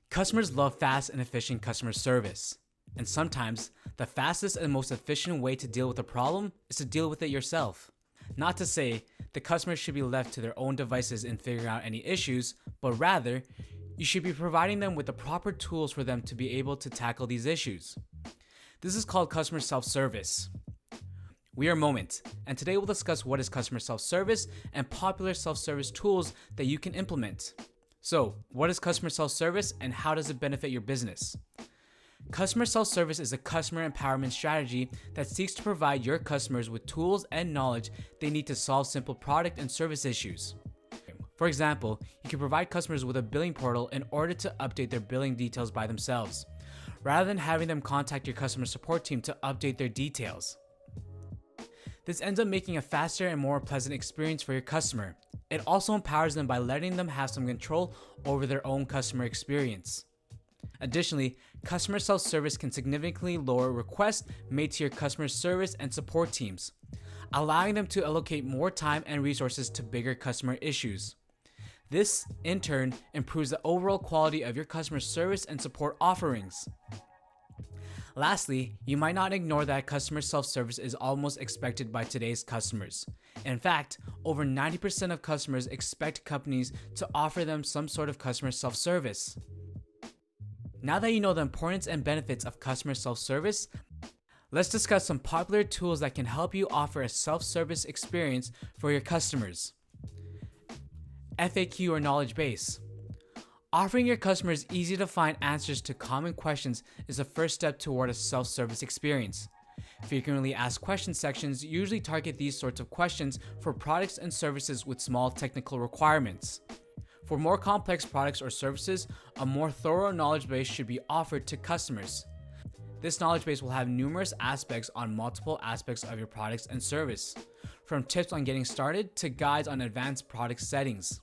Customers love fast and efficient customer service. And sometimes, the fastest and most efficient way to deal with a problem is to deal with it yourself. Not to say the customers should be left to their own devices in figuring out any issues, but rather, you should be providing them with the proper tools for them to be able to tackle these issues. This is called customer self-service. We are Moment, and today we'll discuss what is customer self-service and popular self-service tools that you can implement. So, what is customer self-service and how does it benefit your business? Customer self-service is a customer empowerment strategy that seeks to provide your customers with tools and knowledge they need to solve simple product and service issues. For example, you can provide customers with a billing portal in order to update their billing details by themselves, rather than having them contact your customer support team to update their details. This ends up making a faster and more pleasant experience for your customer. It also empowers them by letting them have some control over their own customer experience. Additionally, customer self-service can significantly lower requests made to your customer service and support teams, allowing them to allocate more time and resources to bigger customer issues. This, in turn, improves the overall quality of your customer service and support offerings. Lastly, you might not ignore that customer self-service is almost expected by today's customers. In fact, over 90% of customers expect companies to offer them some sort of customer self-service. Now that you know the importance and benefits of customer self-service, let's discuss some popular tools that can help you offer a self-service experience for your customers. FAQ or knowledge base. Offering your customers easy-to-find answers to common questions is the first step toward a self-service experience. Frequently asked question sections usually target these sorts of questions for products and services with small technical requirements. For more complex products or services, a more thorough knowledge base should be offered to customers. This knowledge base will have numerous aspects on multiple aspects of your products and service, from tips on getting started to guides on advanced product settings.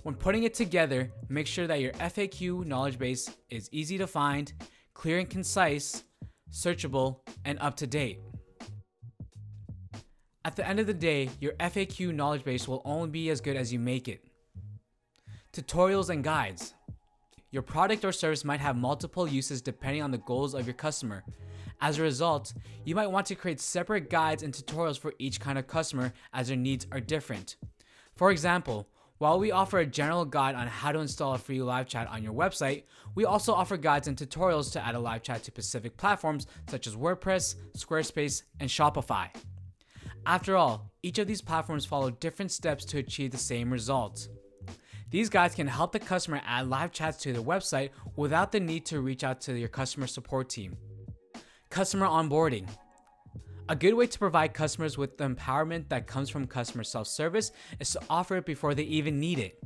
When putting it together, make sure that your FAQ knowledge base is easy to find, clear and concise, searchable, and up to date. At the end of the day, your FAQ knowledge base will only be as good as you make it. Tutorials and guides. Your product or service might have multiple uses depending on the goals of your customer. As a result, you might want to create separate guides and tutorials for each kind of customer as their needs are different. For example, while we offer a general guide on how to install a free live chat on your website, we also offer guides and tutorials to add a live chat to specific platforms such as WordPress, Squarespace, and Shopify. After all, each of these platforms follow different steps to achieve the same result. These guides can help the customer add live chats to their website without the need to reach out to your customer support team. Customer onboarding. A good way to provide customers with the empowerment that comes from customer self-service is to offer it before they even need it.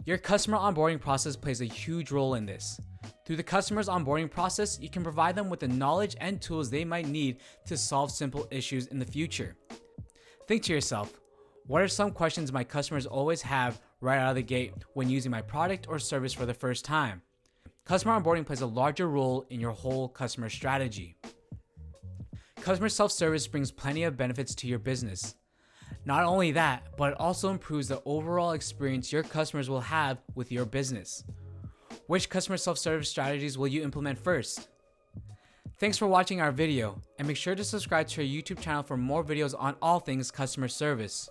Your customer onboarding process plays a huge role in this. Through the customer's onboarding process, you can provide them with the knowledge and tools they might need to solve simple issues in the future. Think to yourself, what are some questions my customers always have right out of the gate when using my product or service for the first time? Customer onboarding plays a larger role in your whole customer strategy. Customer self-service brings plenty of benefits to your business. Not only that, but it also improves the overall experience your customers will have with your business. Which customer self-service strategies will you implement first? Thanks for watching our video, and make sure to subscribe to our YouTube channel for more videos on all things customer service.